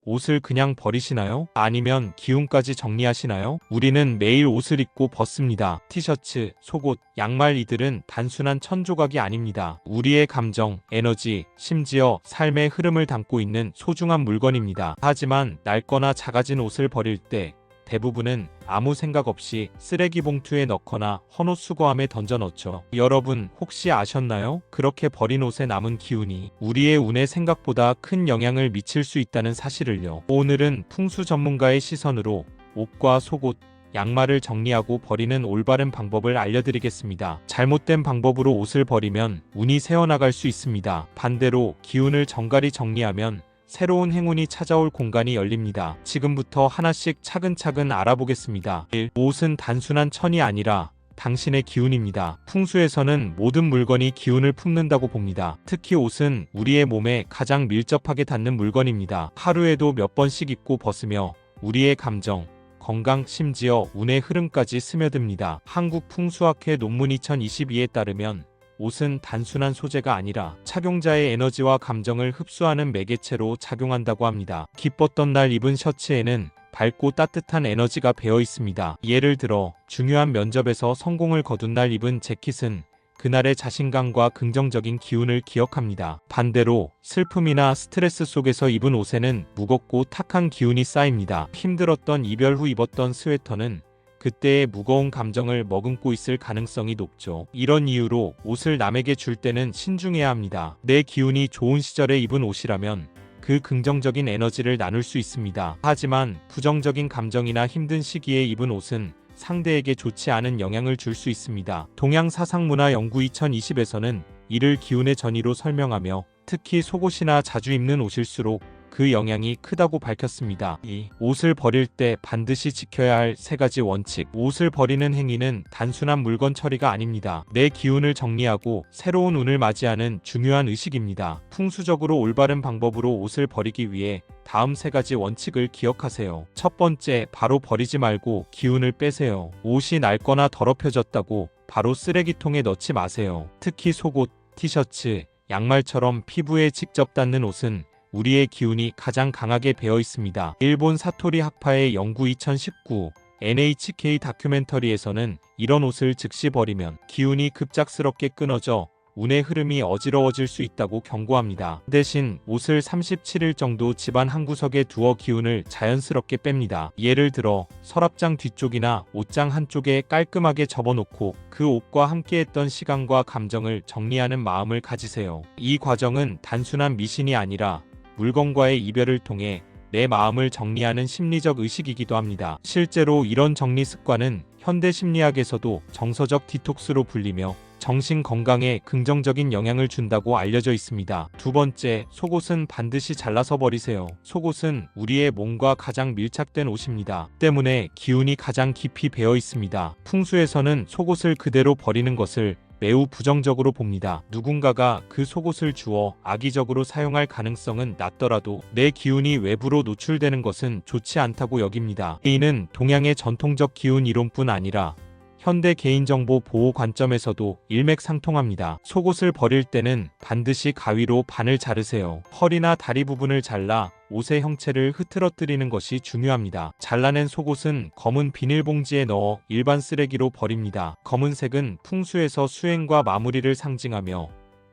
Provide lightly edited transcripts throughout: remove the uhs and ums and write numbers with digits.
옷을 그냥 버리시나요? 아니면 기운까지 정리하시나요? 우리는 매일 옷을 입고 벗습니다. 티셔츠, 속옷, 양말, 이들은 단순한 천조각이 아닙니다. 우리의 감정, 에너지, 심지어 삶의 흐름을 담고 있는 소중한 물건입니다. 하지만 낡거나 작아진 옷을 버릴 때 대부분은 아무 생각 없이 쓰레기 봉투에 넣거나 헌옷 수거함에 던져 넣죠. 여러분 혹시 아셨나요? 그렇게 버린 옷에 남은 기운이 우리의 운에 생각보다 큰 영향을 미칠 수 있다는 사실을요. 오늘은 풍수 전문가의 시선으로 옷과 속옷, 양말을 정리하고 버리는 올바른 방법을 알려드리겠습니다. 잘못된 방법으로 옷을 버리면 운이 새어나갈 수 있습니다. 반대로 기운을 정갈히 정리하면 새로운 행운이 찾아올 공간이 열립니다. 지금부터 하나씩 차근차근 알아보겠습니다. 1. 옷은 단순한 천이 아니라 당신의 기운입니다. 풍수에서는 모든 물건이 기운을 품는다고 봅니다. 특히 옷은 우리의 몸에 가장 밀접하게 닿는 물건입니다. 하루에도 몇 번씩 입고 벗으며 우리의 감정, 건강, 심지어 운의 흐름까지 스며듭니다. 한국 풍수학회 논문 2022에 따르면 옷은 단순한 소재가 아니라 착용자의 에너지와 감정을 흡수하는 매개체로 작용한다고 합니다. 기뻤던 날 입은 셔츠에는 밝고 따뜻한 에너지가 배어 있습니다. 예를 들어 중요한 면접에서 성공을 거둔 날 입은 재킷은 그날의 자신감과 긍정적인 기운을 기억합니다. 반대로 슬픔이나 스트레스 속에서 입은 옷에는 무겁고 탁한 기운이 쌓입니다. 힘들었던 이별 후 입었던 스웨터는 그때의 무거운 감정을 머금고 있을 가능성이 높죠. 이런 이유로 옷을 남에게 줄 때는 신중해야 합니다. 내 기운이 좋은 시절에 입은 옷이라면 그 긍정적인 에너지를 나눌 수 있습니다. 하지만 부정적인 감정이나 힘든 시기에 입은 옷은 상대에게 좋지 않은 영향을 줄 수 있습니다. 동양사상문화 연구 2020에서는 이를 기운의 전이로 설명하며 특히 속옷이나 자주 입는 옷일수록 그 영향이 크다고 밝혔습니다. 2. 옷을 버릴 때 반드시 지켜야 할 3가지 원칙. 옷을 버리는 행위는 단순한 물건 처리가 아닙니다. 내 기운을 정리하고 새로운 운을 맞이하는 중요한 의식입니다. 풍수적으로 올바른 방법으로 옷을 버리기 위해 다음 3가지 원칙을 기억하세요. 첫 번째, 바로 버리지 말고 기운을 빼세요. 옷이 낡거나 더럽혀졌다고 바로 쓰레기통에 넣지 마세요. 특히 속옷, 티셔츠, 양말처럼 피부에 직접 닿는 옷은 우리의 기운이 가장 강하게 배어 있습니다. 일본 사토리 학파의 연구 2019 NHK 다큐멘터리에서는 이런 옷을 즉시 버리면 기운이 급작스럽게 끊어져 운의 흐름이 어지러워질 수 있다고 경고합니다. 대신 옷을 37일 정도 집안 한 구석에 두어 기운을 자연스럽게 뺍니다. 예를 들어 서랍장 뒤쪽이나 옷장 한쪽에 깔끔하게 접어놓고 그 옷과 함께했던 시간과 감정을 정리하는 마음을 가지세요. 이 과정은 단순한 미신이 아니라 물건과의 이별을 통해 내 마음을 정리하는 심리적 의식이기도 합니다. 실제로 이런 정리 습관은 현대 심리학에서도 정서적 디톡스로 불리며 정신 건강에 긍정적인 영향을 준다고 알려져 있습니다. 두 번째, 속옷은 반드시 잘라서 버리세요. 속옷은 우리의 몸과 가장 밀착된 옷입니다. 때문에 기운이 가장 깊이 배어 있습니다. 풍수에서는 속옷을 그대로 버리는 것을 매우 부정적으로 봅니다. 누군가가 그 속옷을 주워 악의적으로 사용할 가능성은 낮더라도 내 기운이 외부로 노출되는 것은 좋지 않다고 여깁니다. 이는 동양의 전통적 기운 이론뿐 아니라 현대 개인정보 보호 관점에서도 일맥상통합니다. 속옷을 버릴 때는 반드시 가위로 반을 자르세요. 허리나 다리 부분을 잘라 옷의 형체를 흐트러뜨리는 것이 중요합니다. 잘라낸 속옷은 검은 비닐봉지에 넣어 일반 쓰레기로 버립니다. 검은색은 풍수에서 수행과 마무리를 상징하며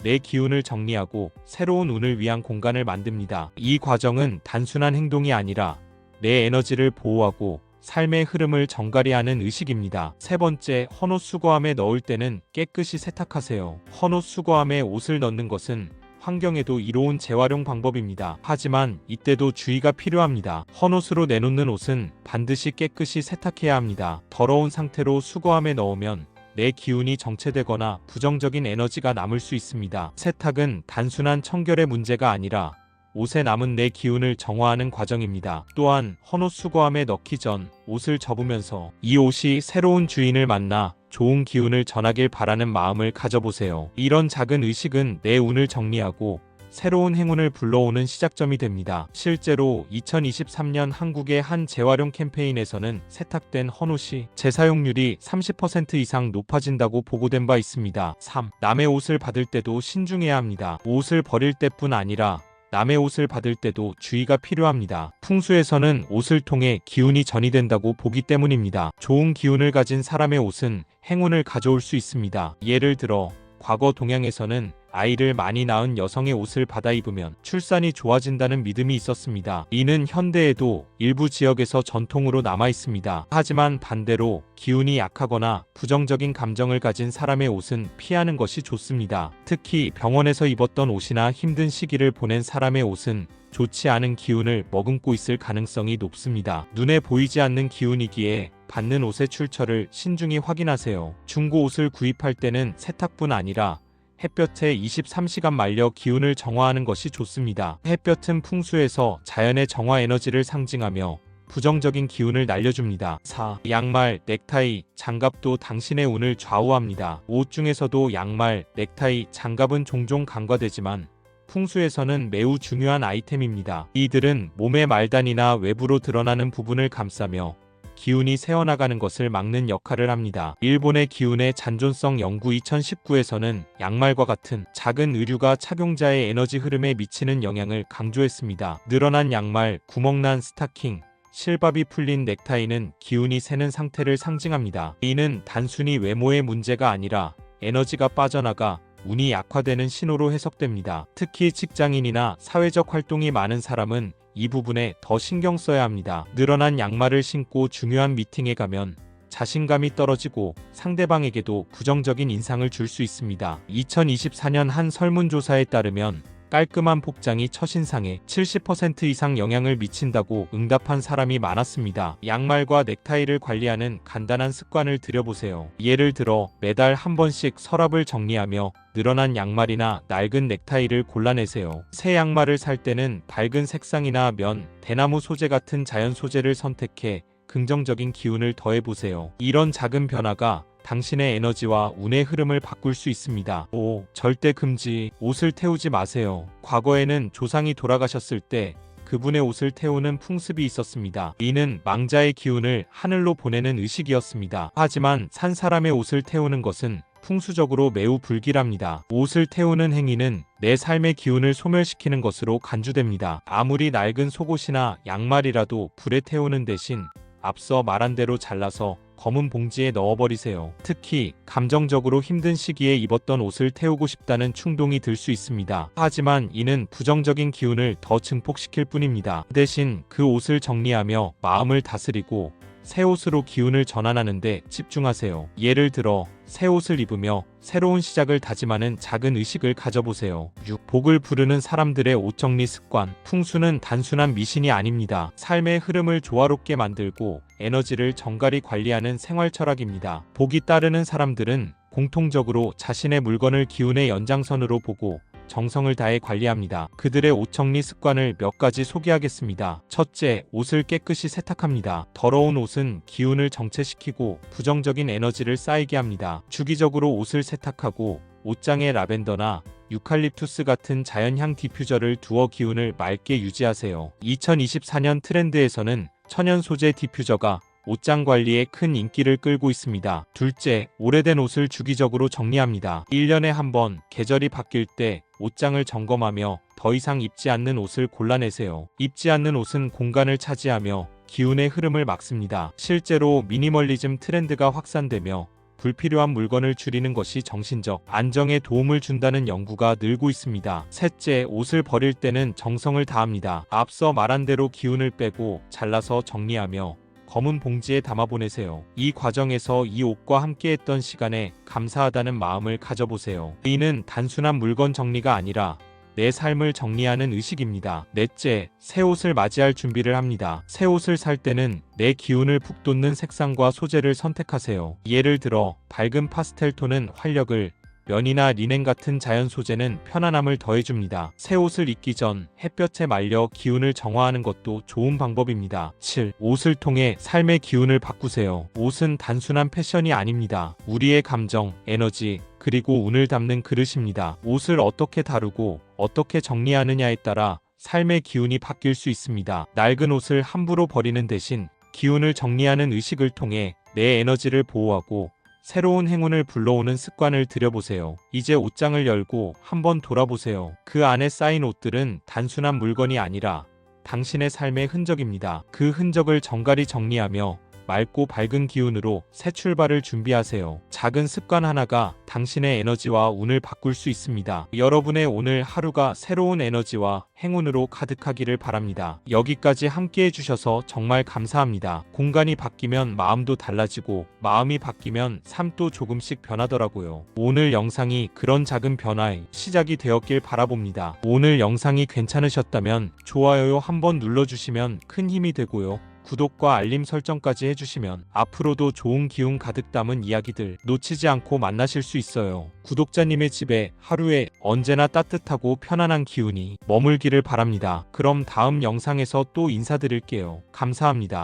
내 기운을 정리하고 새로운 운을 위한 공간을 만듭니다. 이 과정은 단순한 행동이 아니라 내 에너지를 보호하고 삶의 흐름을 정갈히 하는 의식입니다. 세 번째, 헌옷 수거함에 넣을 때는 깨끗이 세탁하세요. 헌옷 수거함에 옷을 넣는 것은 환경에도 이로운 재활용 방법입니다. 하지만 이때도 주의가 필요합니다. 헌옷으로 내놓는 옷은 반드시 깨끗이 세탁해야 합니다. 더러운 상태로 수거함에 넣으면 내 기운이 정체되거나 부정적인 에너지가 남을 수 있습니다. 세탁은 단순한 청결의 문제가 아니라 옷에 남은 내 기운을 정화하는 과정입니다. 또한 헌옷 수거함에 넣기 전 옷을 접으면서 이 옷이 새로운 주인을 만나 좋은 기운을 전하길 바라는 마음을 가져보세요. 이런 작은 의식은 내 운을 정리하고 새로운 행운을 불러오는 시작점이 됩니다. 실제로 2023년 한국의 한 재활용 캠페인에서는 세탁된 헌옷이 재사용률이 30% 이상 높아진다고 보고된 바 있습니다. 3. 남의 옷을 받을 때도 신중해야 합니다. 옷을 버릴 때뿐 아니라 남의 옷을 받을 때도 주의가 필요합니다. 풍수에서는 옷을 통해 기운이 전이된다고 보기 때문입니다. 좋은 기운을 가진 사람의 옷은 행운을 가져올 수 있습니다. 예를 들어 과거 동양에서는 아이를 많이 낳은 여성의 옷을 받아 입으면 출산이 좋아진다는 믿음이 있었습니다. 이는 현대에도 일부 지역에서 전통으로 남아 있습니다. 하지만 반대로 기운이 약하거나 부정적인 감정을 가진 사람의 옷은 피하는 것이 좋습니다. 특히 병원에서 입었던 옷이나 힘든 시기를 보낸 사람의 옷은 좋지 않은 기운을 머금고 있을 가능성이 높습니다. 눈에 보이지 않는 기운이기에 받는 옷의 출처를 신중히 확인하세요. 중고 옷을 구입할 때는 세탁뿐 아니라 햇볕에 23시간 말려 기운을 정화하는 것이 좋습니다. 햇볕은 풍수에서 자연의 정화 에너지를 상징하며 부정적인 기운을 날려줍니다. 4. 양말, 넥타이, 장갑도 당신의 운을 좌우합니다. 옷 중에서도 양말, 넥타이, 장갑은 종종 간과되지만 풍수에서는 매우 중요한 아이템입니다. 이들은 몸의 말단이나 외부로 드러나는 부분을 감싸며 기운이 새어나가는 것을 막는 역할을 합니다. 일본의 기운의 잔존성 연구 2019에서는 양말과 같은 작은 의류가 착용자의 에너지 흐름에 미치는 영향을 강조했습니다. 늘어난 양말, 구멍난 스타킹, 실밥이 풀린 넥타이는 기운이 새는 상태를 상징합니다. 이는 단순히 외모의 문제가 아니라 에너지가 빠져나가 운이 약화되는 신호로 해석됩니다. 특히 직장인이나 사회적 활동이 많은 사람은 이 부분에 더 신경 써야 합니다. 늘어난 양말을 신고 중요한 미팅에 가면 자신감이 떨어지고 상대방에게도 부정적인 인상을 줄 수 있습니다. 2024년 한 설문조사에 따르면 깔끔한 복장이 첫인상에 70% 이상 영향을 미친다고 응답한 사람이 많았습니다. 양말과 넥타이를 관리하는 간단한 습관을 들여보세요. 예를 들어 매달 한 번씩 서랍을 정리하며 늘어난 양말이나 낡은 넥타이를 골라내세요. 새 양말을 살 때는 밝은 색상이나 면, 대나무 소재 같은 자연 소재를 선택해 긍정적인 기운을 더해보세요. 이런 작은 변화가 당신의 에너지와 운의 흐름을 바꿀 수 있습니다. 5. 절대 금지. 옷을 태우지 마세요. 과거에는 조상이 돌아가셨을 때 그분의 옷을 태우는 풍습이 있었습니다. 이는 망자의 기운을 하늘로 보내는 의식이었습니다. 하지만 산 사람의 옷을 태우는 것은 풍수적으로 매우 불길합니다. 옷을 태우는 행위는 내 삶의 기운을 소멸시키는 것으로 간주됩니다. 아무리 낡은 속옷이나 양말이라도 불에 태우는 대신 앞서 말한 대로 잘라서 검은 봉지에 넣어버리세요. 특히 감정적으로 힘든 시기에 입었던 옷을 태우고 싶다는 충동이 들 수 있습니다. 하지만 이는 부정적인 기운을 더 증폭시킬 뿐입니다. 대신 그 옷을 정리하며 마음을 다스리고 새 옷으로 기운을 전환하는 데 집중하세요. 예를 들어 새 옷을 입으며 새로운 시작을 다짐하는 작은 의식을 가져보세요. 6. 복을 부르는 사람들의 옷 정리 습관. 풍수는 단순한 미신이 아닙니다. 삶의 흐름을 조화롭게 만들고 에너지를 정갈히 관리하는 생활 철학입니다. 복이 따르는 사람들은 공통적으로 자신의 물건을 기운의 연장선으로 보고 정성을 다해 관리합니다. 그들의 옷 정리 습관을 몇 가지 소개하겠습니다. 첫째, 옷을 깨끗이 세탁합니다. 더러운 옷은 기운을 정체시키고 부정적인 에너지를 쌓이게 합니다. 주기적으로 옷을 세탁하고 옷장에 라벤더나 유칼립투스 같은 자연향 디퓨저를 두어 기운을 맑게 유지하세요. 2024년 트렌드에서는 천연 소재 디퓨저가 옷장 관리에 큰 인기를 끌고 있습니다. 둘째, 오래된 옷을 주기적으로 정리합니다. 1년에 한 번 계절이 바뀔 때 옷장을 점검하며 더 이상 입지 않는 옷을 골라내세요. 입지 않는 옷은 공간을 차지하며 기운의 흐름을 막습니다. 실제로 미니멀리즘 트렌드가 확산되며 불필요한 물건을 줄이는 것이 정신적 안정에 도움을 준다는 연구가 늘고 있습니다. 셋째, 옷을 버릴 때는 정성을 다합니다. 앞서 말한 대로 기운을 빼고 잘라서 정리하며 검은 봉지에 담아보내세요. 이 과정에서 이 옷과 함께했던 시간에 감사하다는 마음을 가져보세요. 이는 단순한 물건 정리가 아니라 내 삶을 정리하는 의식입니다. 넷째, 새 옷을 맞이할 준비를 합니다. 새 옷을 살 때는 내 기운을 북돋는 색상과 소재를 선택하세요. 예를 들어 밝은 파스텔 톤은 활력을, 면이나 리넨 같은 자연 소재는 편안함을 더해줍니다. 새 옷을 입기 전 햇볕에 말려 기운을 정화하는 것도 좋은 방법입니다. 7. 옷을 통해 삶의 기운을 바꾸세요. 옷은 단순한 패션이 아닙니다. 우리의 감정, 에너지, 그리고 운을 담는 그릇입니다. 옷을 어떻게 다루고 어떻게 정리하느냐에 따라 삶의 기운이 바뀔 수 있습니다. 낡은 옷을 함부로 버리는 대신 기운을 정리하는 의식을 통해 내 에너지를 보호하고 새로운 행운을 불러오는 습관을 들여보세요. 이제 옷장을 열고 한번 돌아보세요. 그 안에 쌓인 옷들은 단순한 물건이 아니라 당신의 삶의 흔적입니다. 그 흔적을 정갈히 정리하며 맑고 밝은 기운으로 새 출발을 준비하세요. 작은 습관 하나가 당신의 에너지와 운을 바꿀 수 있습니다. 여러분의 오늘 하루가 새로운 에너지와 행운으로 가득하기를 바랍니다. 여기까지 함께 해주셔서 정말 감사합니다. 공간이 바뀌면 마음도 달라지고 마음이 바뀌면 삶도 조금씩 변하더라고요. 오늘 영상이 그런 작은 변화의 시작이 되었길 바라봅니다. 오늘 영상이 괜찮으셨다면 좋아요 한번 눌러주시면 큰 힘이 되고요. 구독과 알림 설정까지 해주시면 앞으로도 좋은 기운 가득 담은 이야기들 놓치지 않고 만나실 수 있어요. 구독자님의 집에 하루에 언제나 따뜻하고 편안한 기운이 머물기를 바랍니다. 그럼 다음 영상에서 또 인사드릴게요. 감사합니다.